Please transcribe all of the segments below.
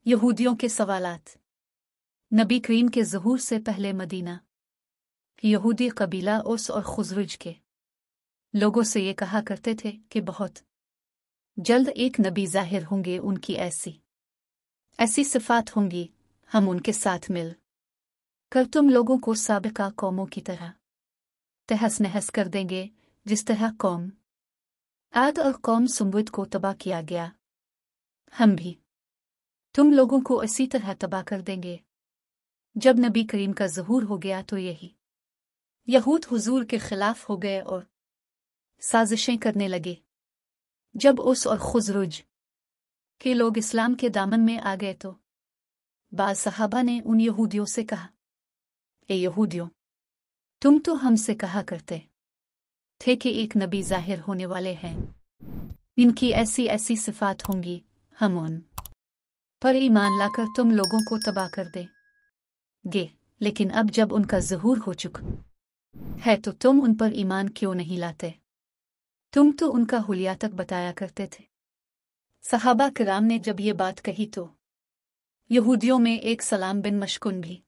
यहूदियों के सवालात। नबी करीम के ज़हूर से पहले मदीना यहूदी कबीला औस और खुज़रज के लोगों से ये कहा करते थे कि बहुत जल्द एक नबी ज़ाहिर होंगे, उनकी ऐसी सिफ़ात होंगी, हम उनके साथ मिल कर तुम लोगों को साबिका कौमों की तरह तहस नहस कर देंगे, जिस तरह कौम आद और कौम सुमुद को तबाह किया गया, हम भी तुम लोगों को इसी तरह तबाह कर देंगे। जब नबी करीम का ज़हूर हो गया तो यही यहूद हुजूर के खिलाफ हो गए और साजिशें करने लगे। जब उस और खुज़रज के लोग इस्लाम के दामन में आ गए तो बाज़ सहाबा ने उन यहूदियों से कहा, ए यहूदियों, तुम तो हमसे कहा करते थे कि एक नबी ज़ाहिर होने वाले हैं, इनकी ऐसी ऐसी सिफ़ात होंगी, हम उन पर ईमान लाकर तुम लोगों को तबाह कर देंगे। लेकिन अब जब उनका ज़हूर हो चुका है तो तुम उन पर ईमान क्यों नहीं लाते? तुम तो उनका हुलिया तक बताया करते थे। सहाबा किराम ने जब ये बात कही तो यहूदियों में एक सलाम बिन मशकुन भी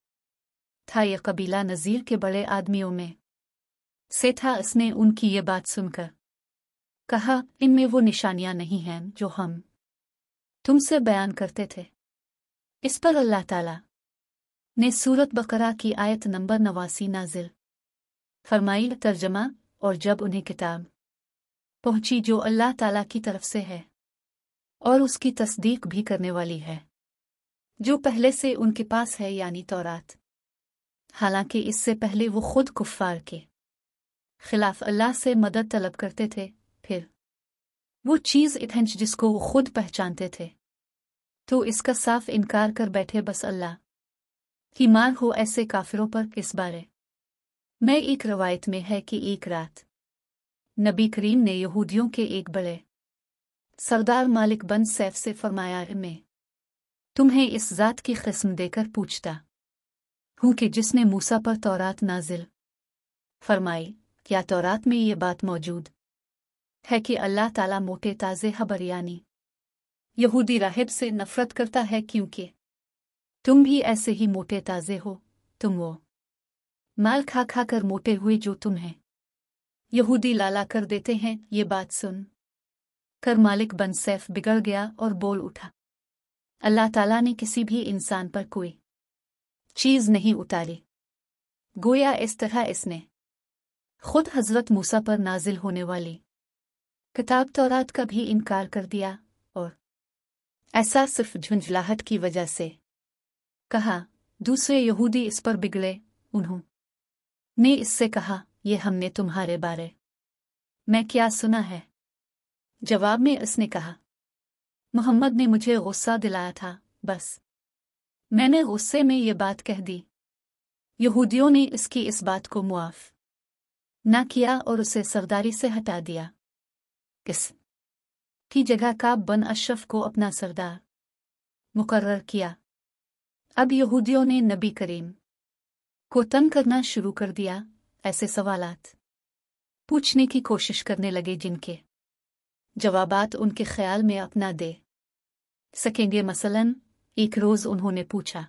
था, यह कबीला नज़ीर के बड़े आदमियों में से था। इसने उनकी ये बात सुनकर कहा, इनमें वो निशानियां नहीं हैं जो हम तुमसे बयान करते थे। इस पर अल्लाह ताला ने सूरत बकरा की आयत नंबर 89 नाजिल फरमाई, तर्जमा, और जब उन्हें किताब पहुंची जो अल्लाह ताला की तरफ से है और उसकी तस्दीक भी करने वाली है, जो पहले से उनके पास है, यानी तौरात। हालांकि इससे पहले वो खुद कुफ्फार के खिलाफ अल्लाह से मदद तलब करते थे, फिर वो चीज़ इतहंच जिसको वो खुद पहचानते थे तो इसका साफ इनकार कर बैठे। बस अल्लाह की मार हो ऐसे काफिरों पर। इस बारे में एक रवायत में है कि एक रात नबी करीम ने यहूदियों के एक बड़े सरदार मालिक बन सैफ से फरमाया, मैं तुम्हें इस ज़ात की क़िस्म देकर पूछता हूँ कि जिसने मूसा पर तौरात नाजिल फरमाई, क्या तौरात में ये बात मौजूद है कि अल्लाह ताला मोटे ताज़े खबर यानी यहूदी राहिब से नफरत करता है, क्योंकि तुम भी ऐसे ही मोटे ताज़े हो। तुम वो माल खा खा कर मोटे हुए जो तुम्हें यहूदी लाला कर देते हैं। ये बात सुन कर मालिक बन सैफ बिगड़ गया और बोल उठा, अल्लाह ताला ने किसी भी इंसान पर कोई चीज़ नहीं उतारी, गोया इस तरह इसने खुद हज़रत मूसा पर नाजिल होने वाली किताब तौरात का भी इनकार कर दिया, और ऐसा सिर्फ झुंझलाहट की वजह से कहा। दूसरे यहूदी इस पर बिगड़े। उन्होंने इससे कहा, ये हमने तुम्हारे बारे में क्या सुना है? जवाब में इसने कहा, मोहम्मद ने मुझे गुस्सा दिलाया था, बस मैंने गुस्से में ये बात कह दी। यहूदियों ने इसकी इस बात को मुआफ न किया और उसे सरदारी से हटा दिया। किस की जगह काब बन अशरफ को अपना सरदार मुकर्रर किया। अब यहूदियों ने नबी करीम को तंग करना शुरू कर दिया, ऐसे सवालात पूछने की कोशिश करने लगे जिनके जवाबात उनके ख्याल में अपना दे सकेंगे। मसलन एक रोज़ उन्होंने पूछा,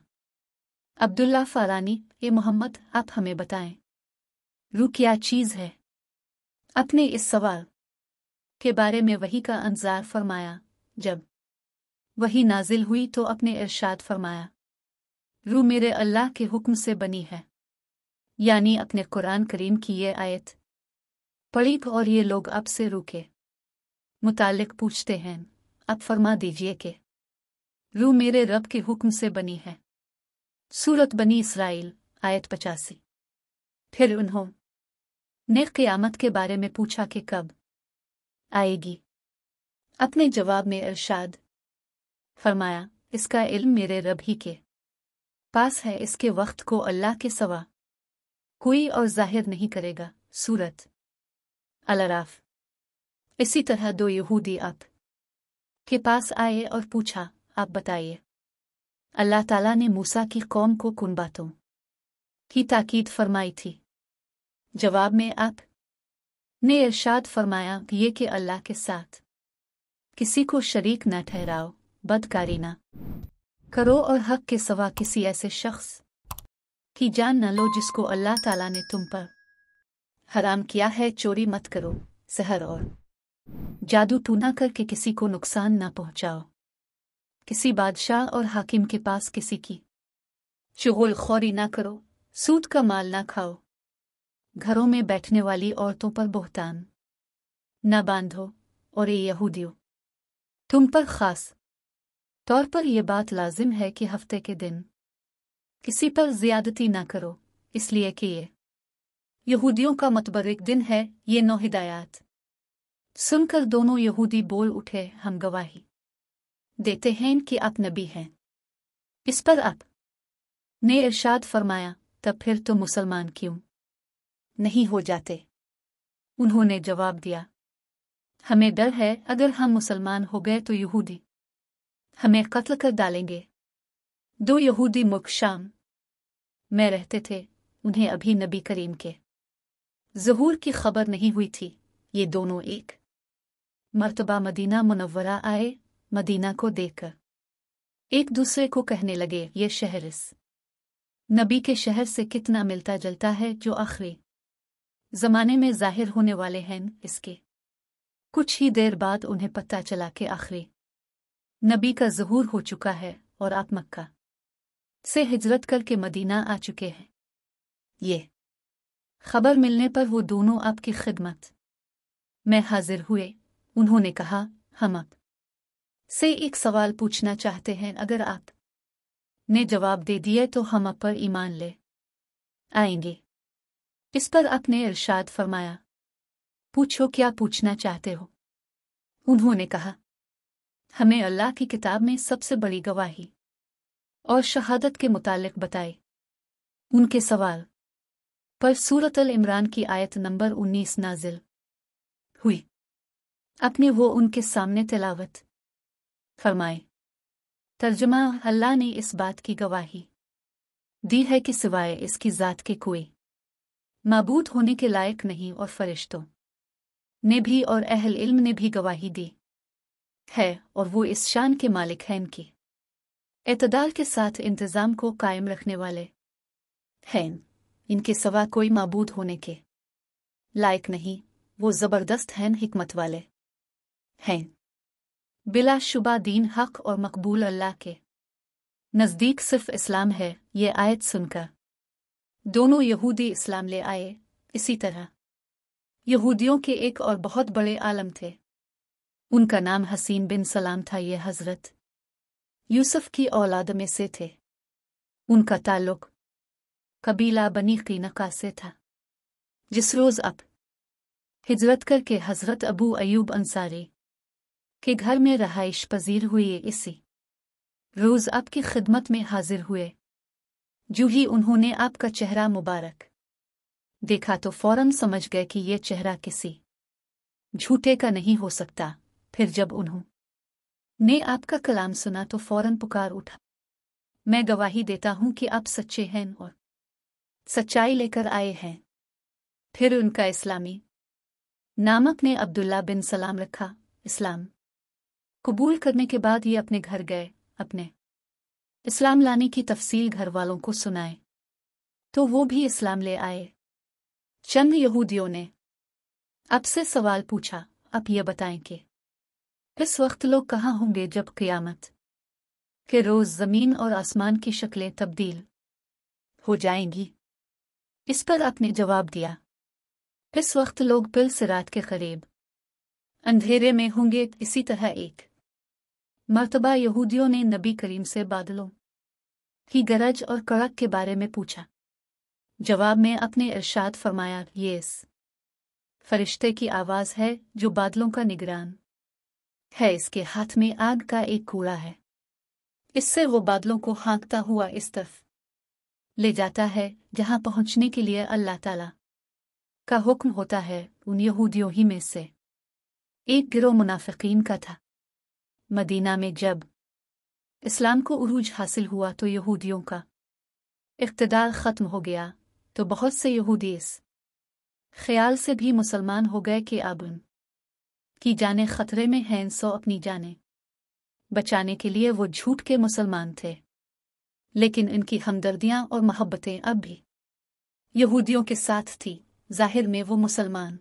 अब्दुल्ला फ़ारानी, ये मोहम्मद, आप हमें बताएं, रूह क्या चीज़ है? अपने इस सवाल के बारे में वही का इंतज़ार फरमाया। जब वही नाजिल हुई तो अपने इरशाद फरमाया, रूह मेरे अल्लाह के हुक्म से बनी है, यानी अपने कुरान करीम की ये आयत पढ़ी। और ये लोग अब से रूह के मुतालिक पूछते हैं, अब फरमा दीजिए कि रूह मेरे रब के हुक्म से बनी है। सूरत बनी इसराइल आयत 85। फिर उन्होंने क़यामत के बारे में पूछा कि कब आएगी? अपने जवाब में इरशाद फरमाया, इसका इल्म मेरे रब ही के पास है, इसके वक्त को अल्लाह के सिवा कोई और जाहिर नहीं करेगा। सूरत अल-अराफ। इसी तरह दो यहूदी आप के पास आए और पूछा, आप बताइए, अल्लाह ताला ने मूसा की कौम को किन बातों की ताकीद फरमाई थी? जवाब में आप ने इरशाद फरमाया कि ये कि अल्लाह के साथ किसी को शरीक न ठहराओ, बदकारी न करो और हक के सिवा किसी ऐसे शख्स की जान न लो जिसको अल्लाह ताला ने तुम पर हराम किया है। चोरी मत करो, सहर और जादू टूना करके किसी को नुकसान न पहुंचाओ। किसी बादशाह और हाकिम के पास किसी की चुगलखोरी न करो, सूद का माल न खाओ। घरों में बैठने वाली औरतों पर बोहतान न बांधो। और ये यहूदियों, तुम पर खास तौर पर यह बात लाजिम है कि हफ्ते के दिन किसी पर ज्यादती न करो, इसलिए कि ये यहूदियों का मतबरक दिन है। ये 9 हिदायत सुनकर दोनों यहूदी बोल उठे, हम गवाही देते हैं कि आप नबी हैं। इस पर आप ने इरशाद फरमाया, तब फिर तो मुसलमान क्यों नहीं हो जाते? उन्होंने जवाब दिया, हमें डर है अगर हम मुसलमान हो गए तो यहूदी हमें कत्ल कर डालेंगे। 2 यहूदी मुल्क शाम में रहते थे। उन्हें अभी नबी करीम के ज़हूर की खबर नहीं हुई थी। ये दोनों एक मर्तबा मदीना मुनव्वरा आए। मदीना को देखकर एक दूसरे को कहने लगे, ये शहर इस नबी के शहर से कितना मिलता जुलता है जो आखिरी ज़माने में ज़ाहिर होने वाले हैं। इसके कुछ ही देर बाद उन्हें पता चला कि आखिरी नबी का ज़हूर हो चुका है और आप मक्का से हिजरत करके मदीना आ चुके हैं। ये खबर मिलने पर वो दोनों आपकी खिदमत में हाजिर हुए। उन्होंने कहा, हम आप से एक सवाल पूछना चाहते हैं। अगर आप ने जवाब दे दिए तो हम आप पर ईमान ले आएंगे। इस पर आपने इरशाद फरमाया, पूछो क्या पूछना चाहते हो? उन्होंने कहा, हमें अल्लाह की किताब में सबसे बड़ी गवाही और शहादत के मुतालिक बताए। उनके सवाल पर सूरत अल इमरान की आयत नंबर 19 नाजिल हुई। अपने वो उनके सामने तिलावत फरमाए। तर्जुमा, अल्लाह ने इस बात की गवाही दी है कि सिवाय इसकी ज़ात के कोई माबूद होने के लायक नहीं, और फरिश्तों ने भी और अहल इल्म ने भी गवाही दी है, और वो इस शान के मालिक हैं कि एतदाल के साथ इंतज़ाम को कायम रखने वाले हैं। इनके सिवा कोई माबूद होने के लायक नहीं। वो ज़बरदस्त हैं, हिकमत वाले हैं। बिलाशुबा दीन हक और मकबूल अल्लाह के नज़दीक सिर्फ इस्लाम है। ये आयत सुनकर दोनों यहूदी इस्लाम ले आए। इसी तरह यहूदियों के एक और बहुत बड़े आलम थे। उनका नाम हसीन बिन सलाम था। ये हज़रत यूसुफ की औलाद में से थे। उनका ताल्लुक कबीला बनी कीनका से था। जिस रोज़ अब हिजरत करके हज़रत अबू अयूब अंसारी के घर में रहाइश पजीर हुए, इसी रोज़ आपकी खिदमत में हाजिर हुए। जो ही उन्होंने आपका चेहरा मुबारक देखा तो फौरन समझ गए कि ये चेहरा किसी झूठे का नहीं हो सकता। फिर जब उन्होंने आपका कलाम सुना तो फौरन पुकार उठा, मैं गवाही देता हूं कि आप सच्चे हैं और सच्चाई लेकर आए हैं। फिर उनका इस्लामी नाम अपने अब्दुल्ला बिन सलाम रखा। इस्लाम कबूल करने के बाद ये अपने घर गए। अपने इस्लाम लाने की तफसील घर वालों को सुनाए तो वो भी इस्लाम ले आए। चंद यहूदियों ने आपसे सवाल पूछा, आप ये बताएं कि इस वक्त लोग कहाँ होंगे जब क़यामत के रोज़ ज़मीन और आसमान की शक्लें तब्दील हो जाएंगी? इस पर आपने जवाब दिया, इस वक्त लोग बिल सिरात के करीब अंधेरे में होंगे। इसी तरह एक मर्तबा यहूदियों ने नबी करीम से बादलों की गरज और कड़क के बारे में पूछा। जवाब में अपने इरशाद फरमाया, ये इस फरिश्ते की आवाज़ है जो बादलों का निगरान है। इसके हाथ में आग का एक कूड़ा है। इससे वो बादलों को हाँकता हुआ इस तरफ ले जाता है जहां पहुंचने के लिए अल्लाह ताला का हुक्म होता है। उन यहूदियों ही में से एक गिरोह मुनाफिकीन का था। मदीना में जब इस्लाम को उरूज हासिल हुआ तो यहूदियों का इक़्तिदार ख़त्म हो गया, तो बहुत से यहूदी इस ख्याल से भी मुसलमान हो गए कि अब उन की जानें खतरे में हैं, सो अपनी जानें बचाने के लिए वो झूठ के मुसलमान थे। लेकिन इनकी हमदर्दियां और मोहब्बतें अब भी यहूदियों के साथ थी। ज़ाहिर में वो मुसलमान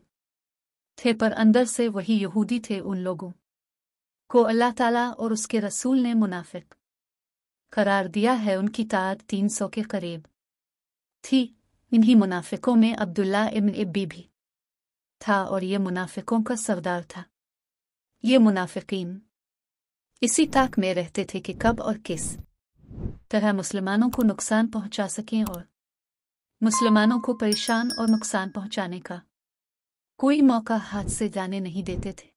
थे, पर अंदर से वही यहूदी थे। उन लोगों को अल्लाह ताला और उसके रसूल ने मुनाफिक करार दिया है। उनकी तादाद 300 के करीब थी। इन्हीं मुनाफिकों में अब्दुल्ला इब्न उब्बी भी था और ये मुनाफिकों का सरदार था। ये मुनाफिकीन इसी ताक में रहते थे कि कब और किस तरह मुसलमानों को नुकसान पहुंचा सकें और मुसलमानों को परेशान और नुकसान पहुंचाने का कोई मौका हाथ से जाने नहीं देते थे।